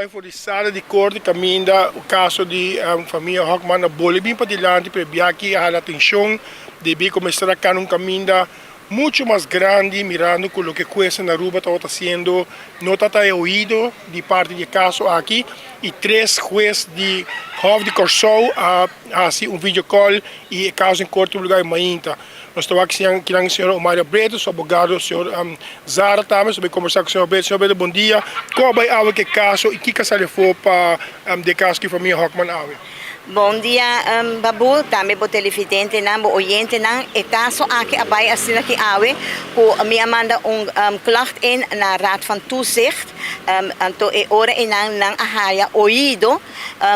vai voor die sala di corte caminda o caso di família Hockman na Bolivia para dilante para aqui a atenção de ver como está um caminda muito mais grande mirando com o que cuesta na Aruba está fazendo não está oído de parte de caso aqui e 3 jueces de Hof de Corsou assim vídeo call e caso em corte lugar em Mainta. Nós estamos aqui com o senhor Omaira Breto, o advogado, o senhor Zara também, sobre conversar com o senhor Breto. Senhor Breto, bom dia. Qual vai haver que caso e que caso for para de caso que a família Hockman haver? Bom dia, Babu, também o televidente, o oyente, e caso aqui abai assim que awe, ku me manda klacht in na Raad van Toezicht, anto e ora nang ahaya oído,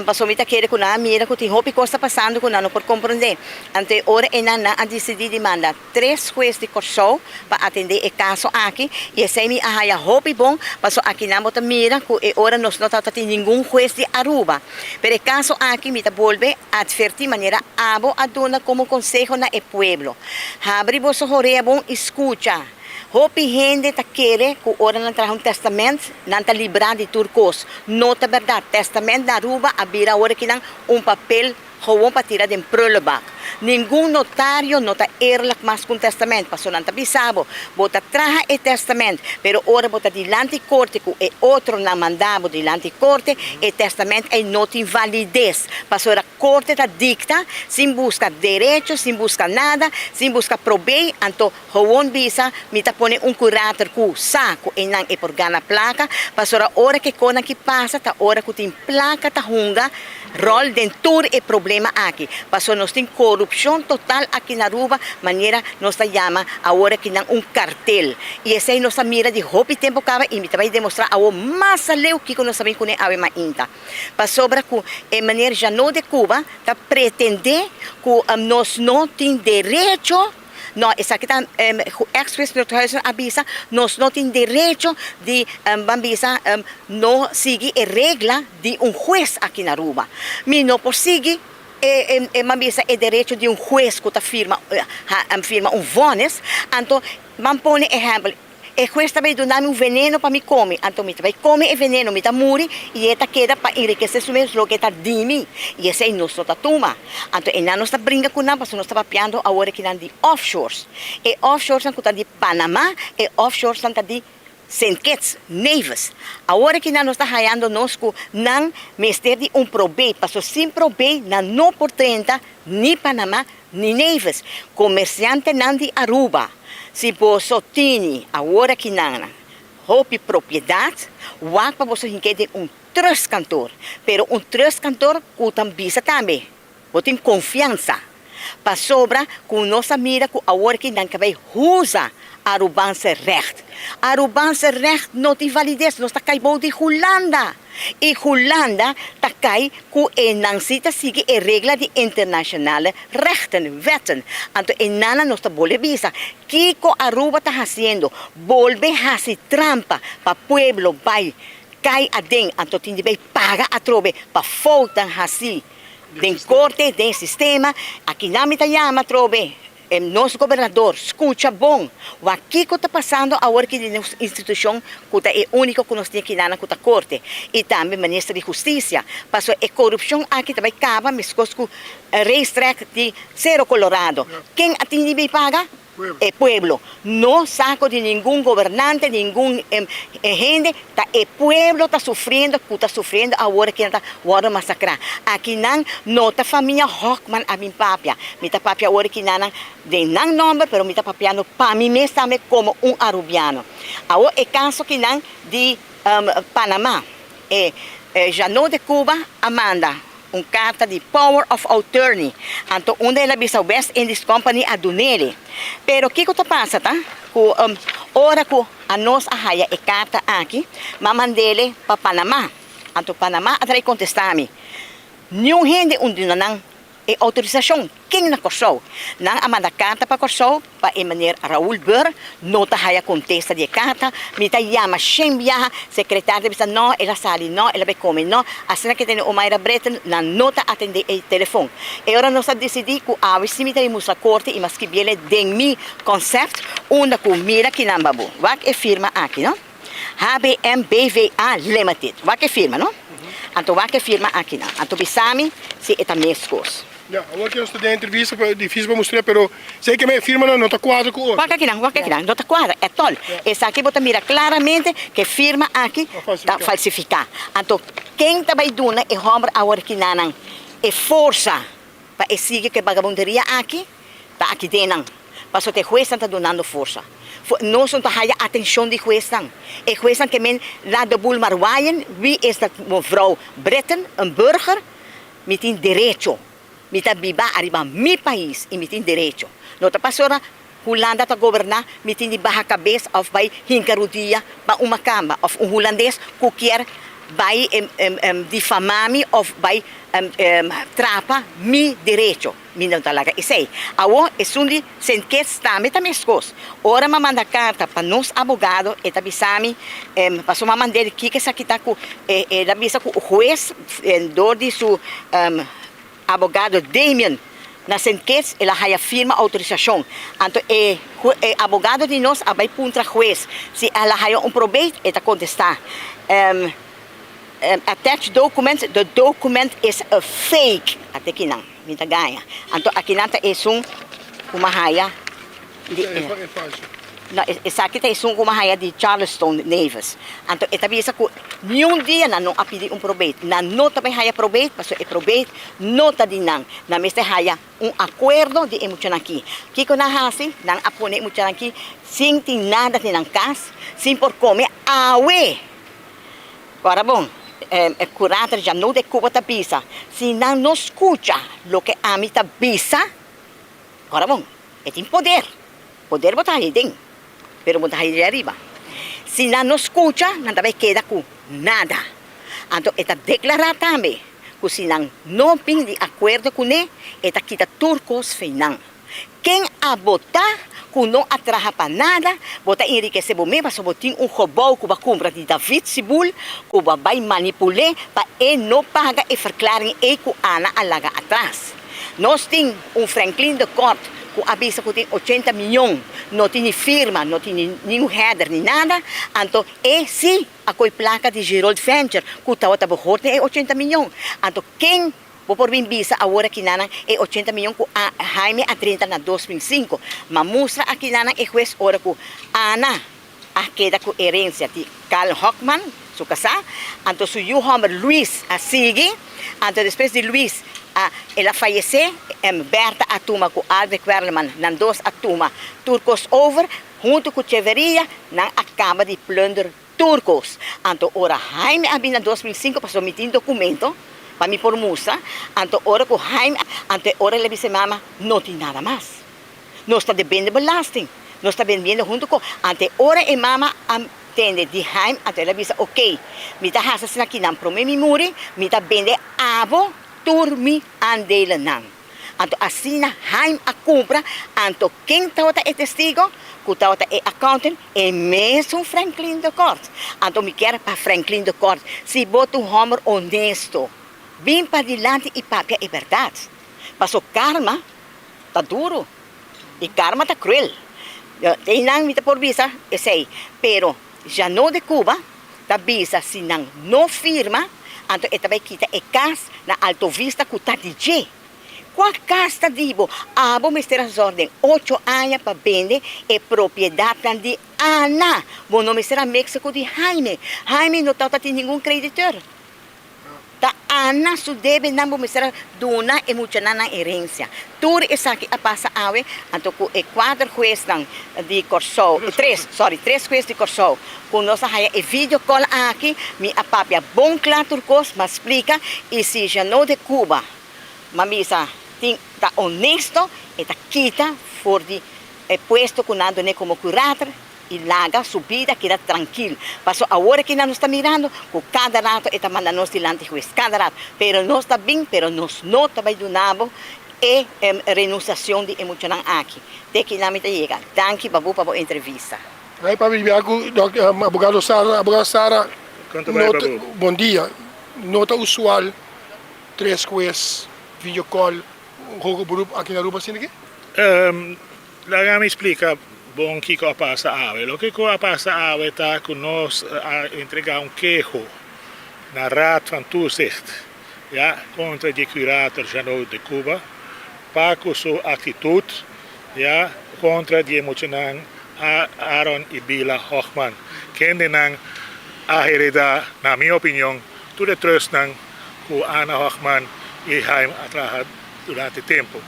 pasomita querer kuna mira que tem hopi costa passando kuna não por compreender, anto e ora na a decidir de mandar 3 jueces de Corsou para atender o caso aqui, e esse me ahaya hopi bom, passo aqui na bota mira que e ora nós não tá tendo nenhum juez de Aruba, pero o caso aqui me vuelve a advertir maneira abo a dona como consejo na e pueblo. Abri vos oreja bom escucha. Hopi gente ta quere que ora não traga testamento, não ta librar de turcos. Nota verdade, testamento da Aruba abira ora que não papel gewoon para tirar de prullenbak. Nenhum notário não está eerlijk mais com testamento. Passou não está bisabo. Bota traga o testamento. Pero ora bota dilante corte que é outro na mandado dilante corte. O testamento é não tem validez. Passou a corte está dicta, sem buscar direito, sem buscar nada, sem buscar probei. Então, gewoon bisa, me tá pone curator que saco e não é por gana placa. Passou a hora que quando que passa, tá hora que tem placa, tá hunga. Rol dentro é problema aqui. Passou nós tem corrupção total aqui na Aruba, maneira nós chama agora que não cartel. E esse aí nossa mira de hopi tempo cava e me vai demonstrar ao mais leu que nós sabemos que é a inta. Passou para que a maneira já não de Cuba tá pretender que nós não tem direito. No, essa aqui está ex-juez Nordhuizen avisa, nós não temos direito de não seguir a regra de juez aqui na Aruba. Mas não por seguir o direito de juez que firma vones, então vamos pôr exemplo. E juez também dá veneno para me comer. Então, me vai comer o veneno, me muri, e esta queda para enriquecer o mesmo que está de mim. E esse é nosso tatuma. Então, e não está brincando com nada, nós estamos papiando agora que de offshores. E offshores são de Panamá, e offshores são de Saint Kitts, Nevis. Agora que nós estamos ganhando nós com não mestre de probei, passou sem probei, não por 30, nem Panamá, nem Nevis. Comerciante não de Aruba. Se você tem agora que não houve propriedade, o para você tem trust cantor, pero trust cantor que também você tem confiança. Para sobra com nossa mira que agora que não vai usar arubanse recht. Arubanse recht não tem validez, nós está caindo de Holanda. E Holanda está cai que não cita sigue a regra de internacionais rechten, wetten. Então, nada nós está bolivisa. Que a Aruba está fazendo? Volve a fazer trampa para o povo vai cai a den. Então, tem que pagar a trobe para falta assim. Den corte, den sistema. Aqui não me chama trobe. Nosso governador escuta bom o que está passando agora que a instituição que é única que nós temos aqui na corte e também o ministro de Justiça passou a corrupção aqui também acaba mas com racetrack de Cerro Colorado quem atende bem paga é pueblo não saco de nenhum governante nenhum gente tá é pueblo está sofrendo agora que está agora massacrar aqui não tá família Hockman a minha papia me tá papia agora que não de não nome pero me tá papiando para mim mesmo também como arubiano agora é caso que não de Panamá já não de Cuba Amanda carta de Power of Attorney. Então, onde ela bisa West Indies Company a dunele. Pero, o que está passando, tá? Ora que a nós ahaya a carta aqui, mamandele para Panamá. Então, Panamá atrai contestar-me. Nenhum gente onde não e autorização. Quem na Corsou? Não amanda carta para Corsou, para emaner Raul Burr, nota haya contesta de carta, me tá chama Xembia, secretária, bisa não, ela sali não, ela vai comer não, assim que tem o Omaira Breton, na nota atender o telefone. E agora nós decidimos que a visita de musa corte e mas que biele den mi concept, onde que mira que não babu, vai e firma aqui, não? HBM-BVA Limited. Wake firma, no? Anto wake firma aqui na. Anto bisami si eta mescos. Ja, agora que eu estudei a entrevista, difícil para mostrar, pero sei que minha firma não está quadra com outra. Wake aqui não, nota quadra, é tol. Essa aqui bota mira claramente que firma aqui está falsificar. Anto quem tá vai duna é homem agora que nanang é força para seguir que vagabunderia aqui, tá aqui dentro. Passo que juez está donando força. Nós não temos atenção de juez. E juez que men lá de boel maar waaien, wie is dat mevrouw Bretten, een burger, met een direito. Met een biba arriba mi país e met een direito. Não tá passora Holanda tá governar, met een baha cabeça of bij hinkarudia, bij uma cama of um holandês qualquer bij difamami of bij trapa mi direito. Não talaga isay. Awo esundi sen que está meta mescos. Ora ma manda carta para nos abogado e tabisami passo ma mandar que sa kita ku da bisa ku juez dor di su abogado Damien na senquês ela haya firma autorização. Anto abogado de nós abai contra juez. Se ela haya probate eta contestar. Attached document, the document is a fake. Até que não, minta ganha. Anto aqui nata é kumahaya. É falso. Não, essa aqui é kumahaya de Charleston Neves. Anto etabisa ko nenhum dia na não a pedir probate. Na nota vai haya probate, passo é probate, nota de não. Na meste haya acordo de emoção aqui. Kiko na hasi, nang apone emoção aqui, sem ter nada de nang cas, sem por comer awe. Agora bom. Curator já não decupa a bisa. Se não escuta o que a mim bisa, agora bom, tem poder. Poder botar aí dentro, pero botar aí de arriba. Se não escuta, não vai quedar com nada. Então, está declarar também que se não tem de acordo com ele, está quita turcos feinan. Quem a botar, que não atraja para nada, bota enriquecer bem, mas botin robô que vai comprar de David Sibul, que vai manipular para ele não pagar e verklaring que Ana alaga atrás. Nós temos Franklin de Court, que avisa que tem 80 milhões, não tem firma, não tem nenhum header, nem nada, então sim, a placa de Gerald Venture, que está é 80 milhões. Então quem vou por mim bisa agora que nana é 80 milhões com a Jaime a 30 na 2005. Mas mostra aqui nana é juez ora com Ana a queda com herência de Carl Hockman, su casa, anto su Homer Luis a sigue, anto depois de Luis ela faleceu, Berta Atuma com Albert Werleman, nan dos Atuma, turcos over, junto com Cheveria, nan acaba de plunder turcos. Anto ora Jaime a na 2005 passou metindo documento para mim por musa, anto ora com Jaime, ante ora ele disse mama, não tem nada mais. Não está devendo belasting, não está vendendo junto com, ante ora e mama entende de Jaime, ante ele disse, ok, me está hasas aqui não prome mi muri, me está vende abo, turmi andele não. Anto assim na Jaime a compra, anto quem está é testigo, que está é accountant, é mesmo Franklin de Court. Anto me quer para Franklin de Court, se bota homem honesto, vem para diante e papia é verdade. Mas o karma está duro. E karma está cruel. Tem não me por visa, eu sei. Pero já não de Cuba, está visa se não firma, então é também quita é cas na Alto Vista que está DJ. Qual casa digo? Abo me terá ordem 8 anos para vender é propriedade de Ana. Bom nome será México de Jaime. Jaime não está tendo nenhum creditor. Ta Ana su debe nambo misera duna e mucha na herência. Tur esa que a passa awe anto ku e 4 juez de Corsou, 3 juez de Corsou. Com nossa haya e vídeo call aqui, mi a papia bom claro turcos, mas explica e se já não de Cuba. Mamisa tá honesto e tá quita for de puesto com nada ne como curator e larga subida, queda tranquilo. Passou a hora que nós está mirando, com cada rato está mandando nós diante juiz, cada rato. Pero nós está bem, pero nós não está bem do nabo e renunciação de emoção aqui. Até que não me chega. Danke, babu, para a entrevista. Aí, para mim, abogado Sara, bom dia. Nota usual, 3 juiz, video call, jogo grupo aqui na Aruba, assim aqui? La me explica, bom que passa ave. Lo que passa ave está que nós entregar queijo na Raad van Toezicht, ja, contra de curator-geral de Cuba, para sua atitude, ja, contra de emocional Aaron e Bila Hochman, que não a heredar, na minha opinião, tudo trust que Ana Hochman e Jaime atraja durante tempo.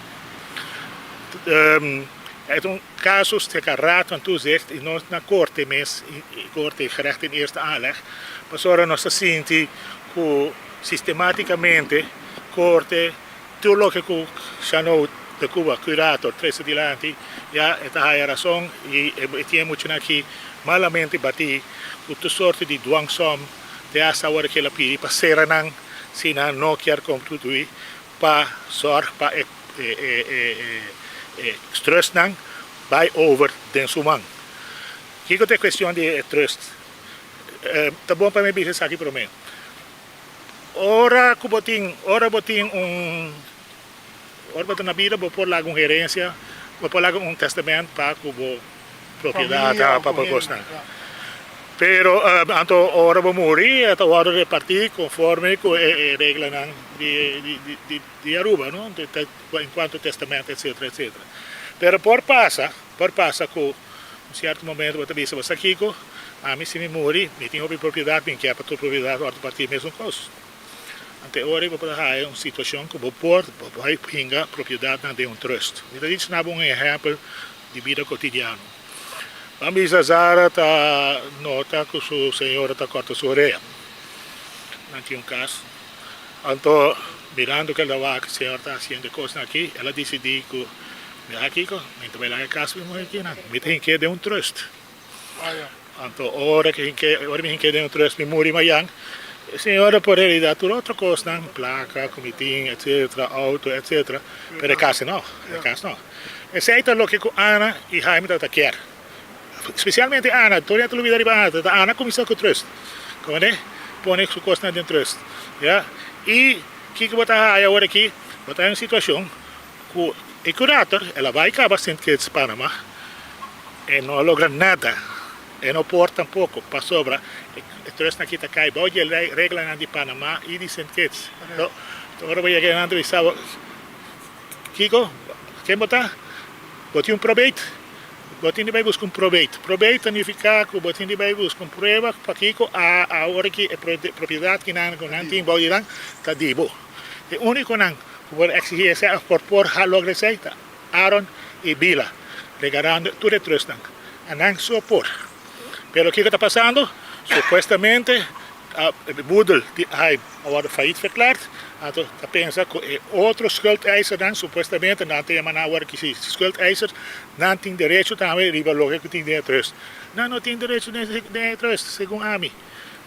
Então, casos de Raad van Toezicht e nós na corte mesmo, corte gerecht in eerste aanleg, mas agora nós sentimos que sistematicamente corte tudo o que o Chanel de Cuba, curator, três adiante, já está a razão e temos aqui malamente bati com toda sorte de dwangsom de essa hora que ela pede para ser não, se não quer contribuir para sorg para trust não vai over den sumang. Que é a questão de trust? Tá bom para mim dizer aqui para mim. Ora botin na vida vou pôr lá uma gerência, vou pôr lá um testamento para a propriedade para gostar. Pero anto ora vou morrer, a hora de partir conforme com a regra de Aruba, não? Enquanto testamento, etc, etc. Pero por passa com um certo momento você diz você aqui a mim se me morrer, me tenho propriedade, bem que é para tua propriedade, hora de partir mesmo coisa. Até agora eu vou para uma situação que vou pôr, vai pingar propriedade de um trust. Isso é um exemplo de vida cotidiana. A minha Zara está nota que o senhor está corta sua orelha. Não tinha caso. Então, mirando que a senhora está fazendo coisas aqui, ela decidiu que aqui, não vai lá em casa, me tem que dar um trust. Então, a hora que me tem dar um trust, me morri amanhã. A senhora poderia dar tudo outra coisa, placa, comitim, etc., auto, etc. Mas a casa não. Exceto o que Ana e Jaime querem. Especialmente Ana, toda a televisão Ana começou com o trust. Como é? Põe sua coisa dentro do trust. Yeah? E o que você vai agora aqui? Você está em uma situação que o curator, ela vai acabar sendo que de Panamá e não logra nada. E não pode tampouco para sobra. O trust aqui está cai, vai de regra de Panamá e de St. Kitts. Então, agora vai chegar na entrevista. Kiko, quem botar? Bote probate. Botin vai buscar probate. Probate significa que botin vai buscar prova para que a hora que a propriedade que não tem vai dar está dibo. O único que pode exigir é por logra receita Aaron e Bila, regalando tudo o trust não só por. Pero o que está passando? Supuestamente a moeder die agora failliet verklaard. Então, pensa que outro schuldeiser dan, supostamente, não tem uma agora que se schuldeiser não tem direito também, riba logo que tem de trust. Não tem direito de trust, segundo a mim.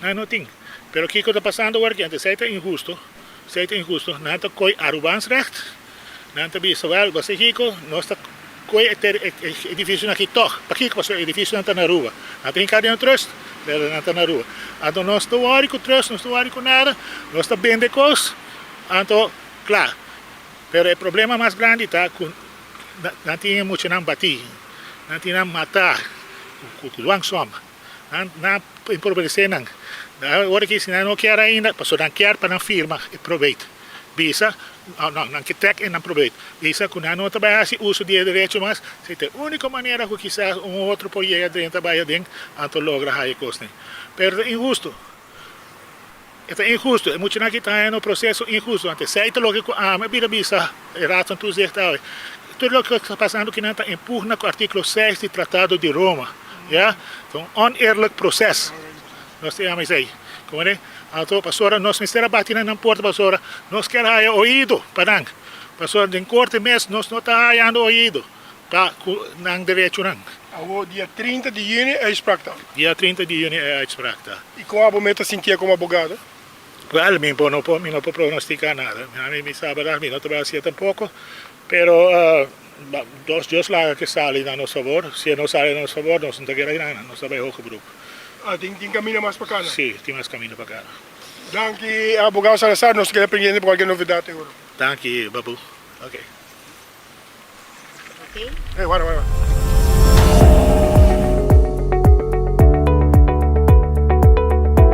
Não tem. Pero o que está passando agora que antes é injusto, não tem coi arubansrecht, não tem bisawal, você rico, nós está coi edifício aqui toch, para que você edifício não está na rua, não tem cadê um trust. Não está na rua. Então, nós estamos aí com trust, não estamos aí com nada, nós estamos bem de coisas. Então, claro, mas o problema mais grande está que não tínhamos que bater, não tínhamos matar, com o dwangsom, não empobrecer, não. Agora que se não quer ainda, passou não quer para não firma e proveito. Bisa, não que tek e não proveito. Bisa, que não trabalha se uso de direito, mas se tem a única maneira que quizás outro pode chegar dentro, trabalhar dentro, então logra a coisa. Mas é injusto. É injusto, é muito que está no processo injusto. Antes, se é o que a minha bisa, Raad van Toezicht, tudo o que está passando que não está empurra com o artigo 6 do Tratado de Roma. Então, oneerlijk processo. Nós temos aí. Como é? Então, pastora, nós ministério batendo na porta, pastora, nós queremos ouído, para pastora, em corte mesmo, nós não estamos dando ouído, para não direito não. O dia 30 de junho é uitspraak. Dia 30 de junho é a uitspraak. E como a momento sentia como advogado? Well, não posso pronosticar nada. Me sabe dar, não trabalho tampouco, pero Deus lá que sale a nosso favor, se não sale a nosso favor, nós não queremos nada, nós trabalhamos com o grupo. Tem caminho mais para cá? Sim, tem mais caminho para cá. Danke, abogado Salazar, nós queremos aprender por qualquer novidade agora. Danke, Babu. Ok. Ok? Guarda.